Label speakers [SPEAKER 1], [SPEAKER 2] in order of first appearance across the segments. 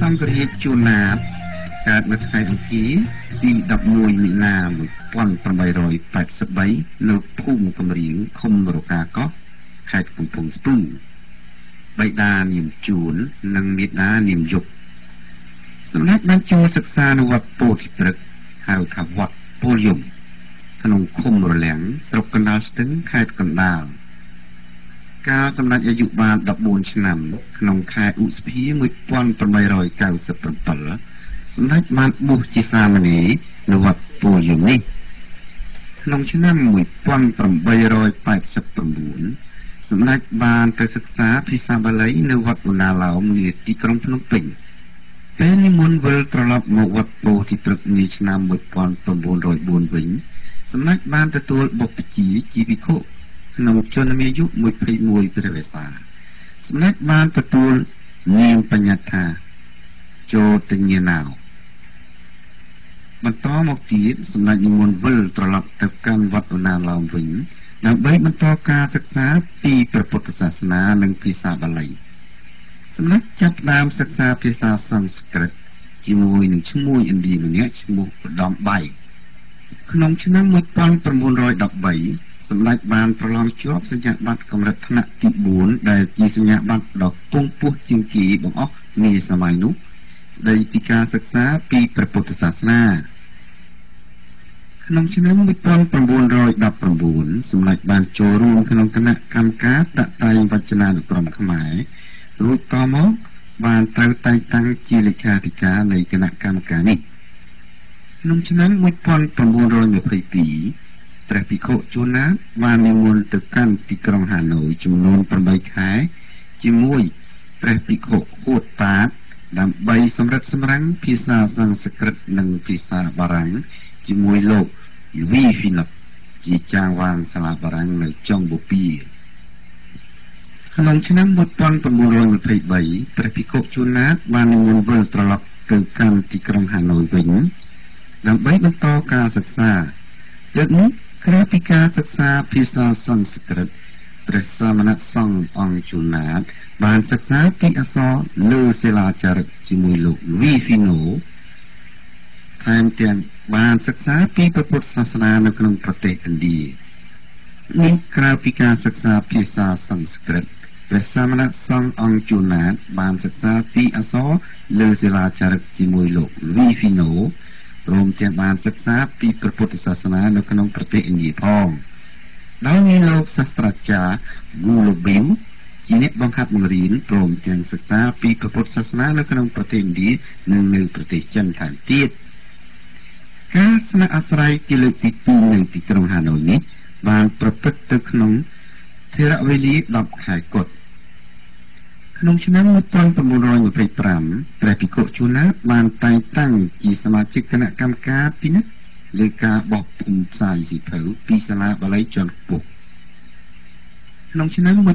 [SPEAKER 1] សំគ្រាសជួនណាតកើតនៅថ្ងៃអង្គារទី11មីនា1883នៅភូមិកំរៀងឃុំរកាកោះខេត្តកំពង់ស្ពឺបិតានាមជួននិងមាតានាមយុគសម្ដេចបានចូលសិក្សានៅវត្តពោធិព្រឹក្សហៅថាវត្តពលយមក្នុងឃុំរលាំងស្រុកកណ្ដាលស្ទឹងខេត្តកណ្ដាលកាលសម្ដេចអាយុបាន14ឆ្នាំក្នុងខែឧសភា1897សម្ដេចបានបួសជាសាមណេរនៅវត្តពលយមនេះក្នុងឆ្នាំ1889សម្ដេចបានទៅសិក្សាភាសាបាលីនៅវត្តឧណាឡោមនាទីក្រុងភ្នំពេញពេលនិមន្តវិលត្រឡប់មកវត្តពោធិព្រឹក្សនាឆ្នាំ1904វិញសម្ដេចបានទទួលបុព្វជិជាភិក្ខុក្នុងជនមាយុ21ព្រះវស្សាសម្ដេចបានទទួលនាមបញ្ញត្តិថាចោទញ្ញាណោបន្តមកទៀតសម្ដេចនិមន្តវិលត្រឡប់ទៅកាន់វត្តឧណាឡោមវិញដើម្បីបន្តការសិក្សាពីព្រះពុទ្ធសាសនានិងភាសាបាលីសម្ដេចចាប់ផ្ដើមសិក្សាភាសាសំស្ក្រឹតជាមួយនឹងឈ្មោះឥណ្ឌាម្នាក់ឈ្មោះឧត្តមបៃក្នុងឆ្នាំ1913សម្ដេចបានប្រឡងជាប់សញ្ញាបត្រកម្រិតថ្នាក់ទី4ដែលជាសញ្ញាបត្រដ៏ខ្ពង់ខ្ពស់ជាងគេបង្អស់នាសម័យនោះស្ដីពីការសិក្សាពីព្រះពុទ្ធសាសនាក្នុងឆ្នាំ1919សម្ដេចបានចូលរួមក្នុងគណៈកម្មការតាក់តែងវចនានុក្រមខ្មែររួចតមកបានត្រូវតែងតាំងជាលេខាធិការនៃគណៈកម្មការនេះក្នុងឆ្នាំ1922ព្រះភិក្ខុជួនណាតបាននិមន្តទៅកាន់ទីក្រុងហាណូយចំនួន8ខែជាមួយព្រះភិក្ខុហួតតាតដើម្បីសម្រិតសម្រាំងភាសាសំស្ក្រឹតនិងភាសាបារាំងជាមួយលោកវីហ្វីណូជាចាងវាងសាលាបារាំងនៅចុងបូព៌ាក្នុងឆ្នាំ1923ព្រះភិក្ខុជួនណាតបាននិមន្តវិលត្រឡប់ទៅកាន់ទីក្រុងហាណូយវិញដើម្បីបន្តការសិក្សាលើកនេះក្រៅពីការសិក្សាភាសាសំស្ក្រឹតព្រះសាមណសង្ឃអង្គជួនណាតបានសិក្សាពីអក្សរលើសិលាចារឹកជាមួយលោកវីហ្វីណូថែមទាំងបានសិក្សាពីព្រះពុទ្ធសាសនានៅក្នុងប្រទេសឥណ្ឌានេះក្រៅពីការសិក្សាភាសាសំស្ក្រឹតព្រះសាមណសង្ឃអង្គជួនណាតបានសិក្សាពីអក្សរលើសិលាចារឹកជាមួយលោកវីហ្វីណូព្រមទាំងបានសិក្សាពីព្រះពុទ្ធសាសនានៅក្នុងប្រទេសឥណ្ឌាផងដោយមានលោកសាស្ត្រាចារ្យហ្គូឡូប៊ីវជាអ្នកបង្ហាត់បង្រៀនព្រមទាំងសិក្សាពីព្រះពុទ្ធសាសនានៅក្នុងប្រទេសឥណ្ឌានិងនៅប្រទេសចិនថែមទៀតការស្នាក់អាស្រ័យជាលើកទី2នៅទីក្រុងហាណូយនេះបានប្រព្រឹត្តទៅក្នុងធរវេលា10ខែកុដក្នុងឆ្នាំ1925ព្រះភិក្ខុជួនណាតបានតែងតាំងជាសមាជិកគណៈកម្មការពិនិត្យលើការបោះពុម្ពផ្សាយសៀវភៅពីសាលាបាលីជាន់ខ្ពស់ក្នុងឆ្នាំ1930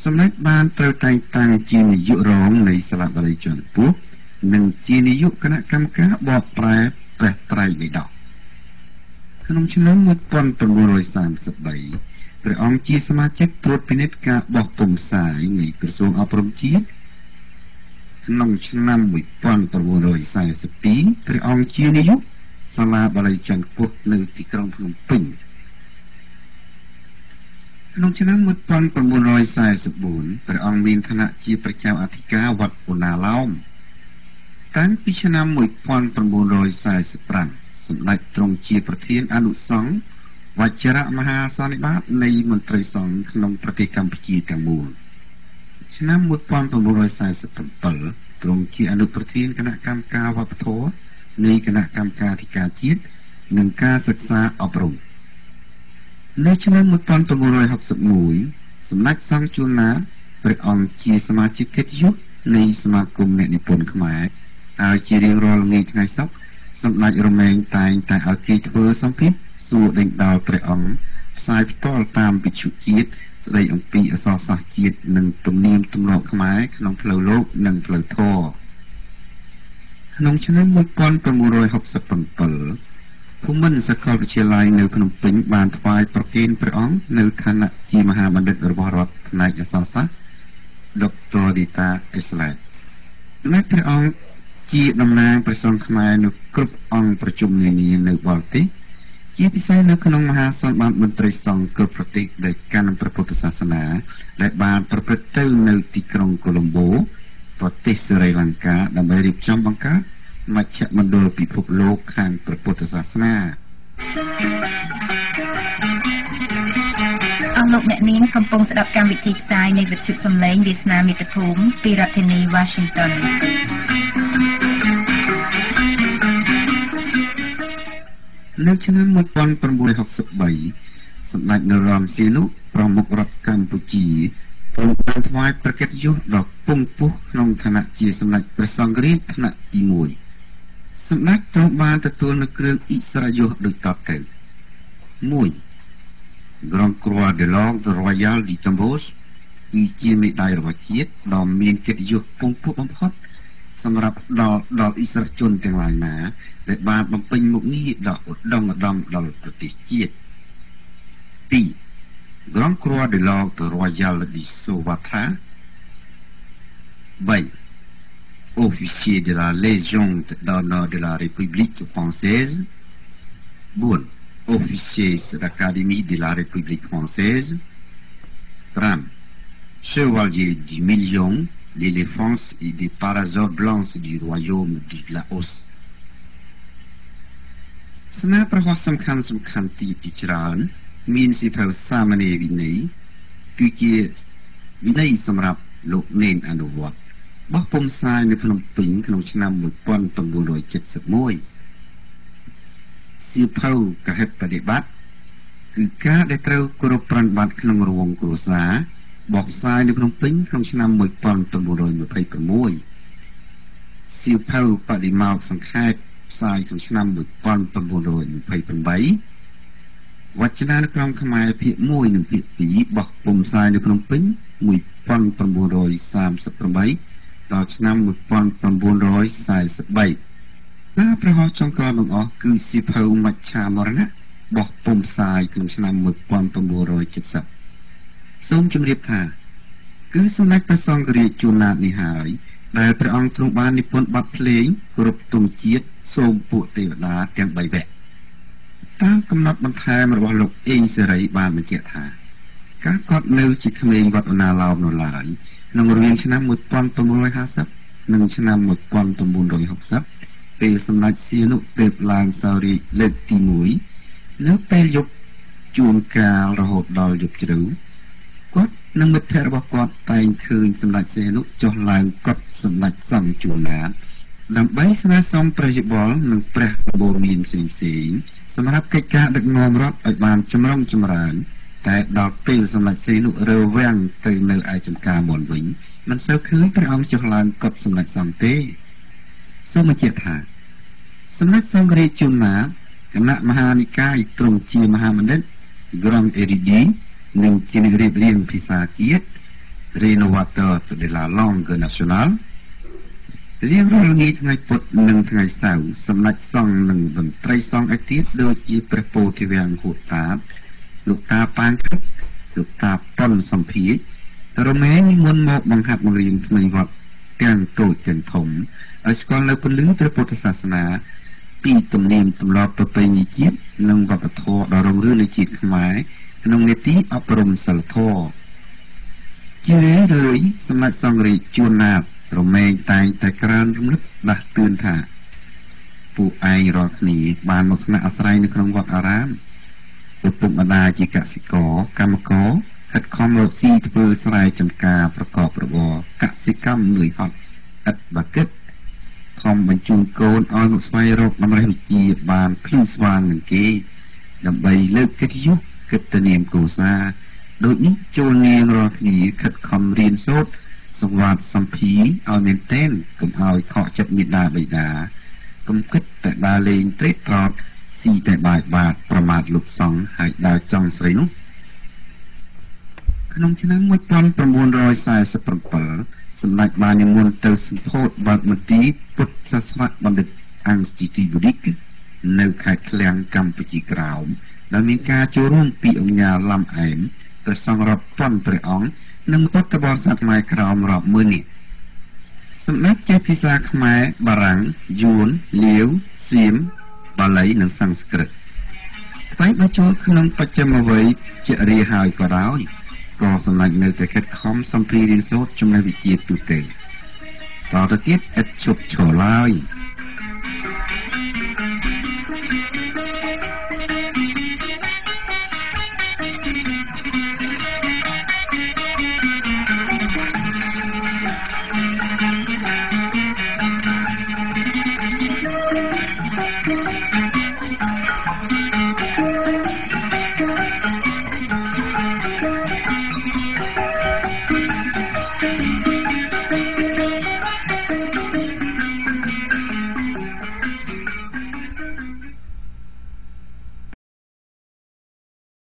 [SPEAKER 1] សម្ដេចបានត្រូវតែងតាំងជានាយករងនៃសាលាបាលីជាន់ខ្ពស់និងជានាយកគណៈកម្មការបកប្រែព្រះត្រៃបិដកក្នុងឆ្នាំ1933ព្រះអង្គជាសមាជិកត្រួតពិនិត្យការបោះពុម្ពផ្សាយនៃក្រសួងអប់រំជាតិក្នុងឆ្នាំ1942ព្រះអង្គជានាយកសាលាបាលីជាន់ខ្ពស់នៅទីក្រុងភ្នំពេញក្នុងឆ្នាំ1944ព្រះអង្គមានឋានៈជាព្រះចៅអធិការវត្តឧណាឡោមតាំងពីឆ្នាំ1945សម្ដេចទ្រង់ជាប្រធានអនុសង្ឃវជ្រមហាសន្និបាតនៃមន្ត្រីសង្ឃក្នុងប្រទេសកម្ពុជាទាំងមូលឆ្នាំ1947ទ្រង់ជាអនុប្រធានគណៈកម្មការវប្បធម៌នៃគណៈកម្មការធិការជាតិនិងការសិក្សាអប់រំនៅឆ្នាំ1961សម្ដេចសង្ឃជួនណាតព្រះអង្គជាសមាជិកកិត្តិយសនៃសមាគមអ្នកនិពន្ធខ្មែរហើយជារៀងរាល់ថ្ងៃថ្ងៃសុក្រសម្ដេចរមែងតែងតែឲ្យគេធ្វើសម្ភារសួរដេញដោលព្រះអង្គផ្សាយផ្ទាល់តាមវិទ្យុជាតិស្ដីអំពីអក្សរសាស្ត្រជាតិនិងទំនៀមទម្លាប់ខ្មែរក្នុងផ្លូវលោកនិងផ្លូវធម៌ក្នុងឆ្នាំ1967ភូមិន្ទសាកលវិទ្យាល័យនៅភ្នំពេញបានថ្វាយប្រគេនព្រះអង្គនៅឋានៈជាមហាបណ្ឌិតរបស់រដ្ឋផ្នែកអក្សរសាស្ត្រ Dr. Dita Islet และพระองค์ជាតំណាងព្រះសង្ឃខ្មែរនៅគ្រប់អង្គប្រជុំនានានៅបរទេសជាពិសេសនៅក្នុងមហាសន្និបាតមន្ត្រីសង្ឃគ្រប់ប្រទេសដែលកាន់ព្រះពុទ្ធសាសនាដែលបានប្រព្រឹត្តទៅនៅទីក្រុងកូឡុំបូប្រទេសស្រីលង្កាដើម្បីរៀបចំបង្កើតមជ្ឈមណ្ឌលពិភពលោកខាងព្រះពុទ្ធសាសនា
[SPEAKER 2] អស់លោកអ្នកនាងកំពុងស្ដាប់កម្មវិធីផ្សាយនៃវិទ្យុសំឡេងវាសនាមាតុភូមិពីរដ្ឋធានី Washington
[SPEAKER 1] នៅឆ្នាំ1963សម្ដេចនរោត្តមសីហនុប្រមុខរដ្ឋកម្ពុជាទ្រង់បានថ្វាយព្រះកិត្តិយសដល់ពងពោះក្នុងឋានៈជាសម្ដេចព្រះសង្ឃរាជថ្នាក់ទី1សម្ដេចទ្រង់បានទទួលនូវគ្រឿងឥស្សរិយយសដូចតទៅ 1. Grand Croix de l'Ordre Royal du Cambodge គឺជាមេដាយរបស់ជាតិដ៏មានកិត្តិយសពងពោះបំផុតសម្រាប់ដល់ឥស្សរជនទាំងឡាយណាដែលបានបំពេញមុខងារដ៏ឧត្តមឧត្តមដល់ប្រទេសជាតិ 2. Grand Croix de l'Ordre Royal du Sovatra 3. Officier de la Légion d'honneur de la République française 4. Officier de l'Académie de la République française 5. Chevalier du Million l'éléphant et des parasols blancs du royaume du Laos ស្នាប្រវត្តិសំខាន់ទីច្រើនមានសៀវភៅសាមណេរវិន័យគឺជាវិន័យសម្រាប់លោកនេនអនុវត្តបោះពុម្ពផ្សាយនៅភ្នំពេញក្នុងឆ្នាំ1971សៀវភៅកហិតបដិបត្តិគឺការដែលត្រូវគោរពប្រណិប័តក្នុងរង្វង់គ្រួសារបោះផ្សាយនៅភ្នំពេញក្នុងឆ្នាំ1926សៀវភៅបដិមោក្ខសង្ខេបផ្សាយក្នុងឆ្នាំ1928វចនានុក្រមខ្មែរភាគ1និងភាគ2បោះពុម្ពផ្សាយនៅភ្នំពេញ1938ដល់ឆ្នាំ1943ការប្រហោះចុងក្រោយបង្អស់គឺសៀវភៅមច្ឆាមរណៈបោះពុម្ពផ្សាយក្នុងឆ្នាំ1970សូមជម្រាបថាគឺសម្ដេចព្រះសង្ឃរាជជួនណាតនេះហើយដែលព្រះអង្គទ្រង់បាននិពន្ធបទភ្លេងគោរពទង់ជាតិសូមពួកទេវតាទាំង3វគ្គតាមកំណត់បន្ថែមរបស់លោកអេងសេរីបានបញ្ជាក់ថាការកត់នៅជាក្មេងវត្តណាឡោមនៅឡើយក្នុងរវាងឆ្នាំ1950និងឆ្នាំ1960ពេលសម្ដេចសីហនុទើបឡើងសោរីលើកទី1នៅពេលយប់ជួនកាលរហូតដល់យប់ជ្រៅគាត់និងមិត្តភ័ក្តិរបស់គាត់តែងឃើញសម្ដេចសីហនុចុះឡើងកត់សម្ដេចសង្ឃជួនណាតដើម្បីស្នើសុំព្រះយោបល់និងព្រះបរមានផ្សេងៗសម្រាប់កិច្ចការដឹកនាំរដ្ឋឲ្យបានចម្រុងចម្រើនតែដល់ពេលសម្ដេចសីហនុរើវាំងទៅនៅឯចំការមុនវិញមិនសូវឃើញព្រះអង្គចុះឡើងកត់សម្ដេចសង្ឃទេសូមបញ្ជាក់ថាសម្ដេចសង្ឃរាជជួនណាតគណៈមហានិកាយទ្រង់ជាមហាបណ្ឌិត Grand Érudit និងជាអ្នករៀបរៀងភាសាជាតិ Rénovateur de la langue nationale រៀងរាល់ថ្ងៃថ្ងៃពុធនិងថ្ងៃសៅរ៍សម្ដេចសង្ឃនិងមន្ត្រីសង្ឃឯទៀតដូចជាព្រះពោធិវាំងហួតតាតលោកតាប៉ាងខិតលោកតាប៉ុនសំភាររមែងមុនមកបង្ហាត់បង្រៀនថ្មីវត្តទាំងតូចទាំងធំឲ្យស្គាល់នៅពលឺព្រះពុទ្ធសាសនាពីទំនៀមទម្លាប់ប្រពៃណីជាតិនិងវប្បធម៌ដ៏រុងរឿងនៃជាតិខ្មែរក្នុងនីតិអប់រំសិលធម៌ជារឿយៗសម្ដេចសង្ឃរាជជួនណាតរមែងតែងតែក្រើនរំលឹកដាស់តឿនថាពួកឯងរាល់គ្នាបានមកស្នាក់អាស្រ័យនៅក្នុងវត្តអារាមឪពុកម្ដាយជាកសិករកម្មករខិតខំរកស៊ីធ្វើស្រែចម្ការប្រកបរបរកសិកម្មលឿយហត់ឥតបាគិតខំបញ្ជូនកូនឲ្យមកស្វែងរកតម្រេះវិជ្ជាបានភ្លឺស្វាងនឹងគេដើម្បីលើកកិត្តិយសកិត្តិនាមគ្រួសារដូចនេះចូលនាងរាល់គ្នាខិតខំរៀនសូត្រសង្វាតសម្ភារឲ្យមែនទែនកុំឲ្យខកចិត្តមេដាបិតាកុំគិតតែដើរលេងត្រេកត្រកស៊ីតែបាយបាតប្រមាថលោកសង្ឃហើយដើរចង់ស្រីនោះក្នុងឆ្នាំ1947សម្ដេចបាននិមន្តទៅសម្ពោធបើកមន្ទីរពុទ្ធសាសនបណ្ឌិតអង្គស្ទីទីបូឌិកនៅខេត្តឃ្លាំងកម្ពុជាក្រោមដែលមានការចូលរួមពីអង្គការឡំអែម ព្រះសង្ឃរាប់ពាន់ព្រះអង្គនិងពុទ្ធបរិស័ទខ្មែរក្រោមរាប់ម៉ឺននាក់សម្ដេចជាភាសាខ្មែរបារាំងយួនលាវសៀមបាលីនិងសំស្ក្រឹតថ្មីបើចូលក្នុងបច្ចឹមវ័យជារាហើយក៏ដោយក៏សម្ដេចនៅតែខិតខំសំព្រីរៀនសូត្រចំណេះវិជ្ជាទូទៅតទៅទៀតឥតឈប់ឈរឡើយ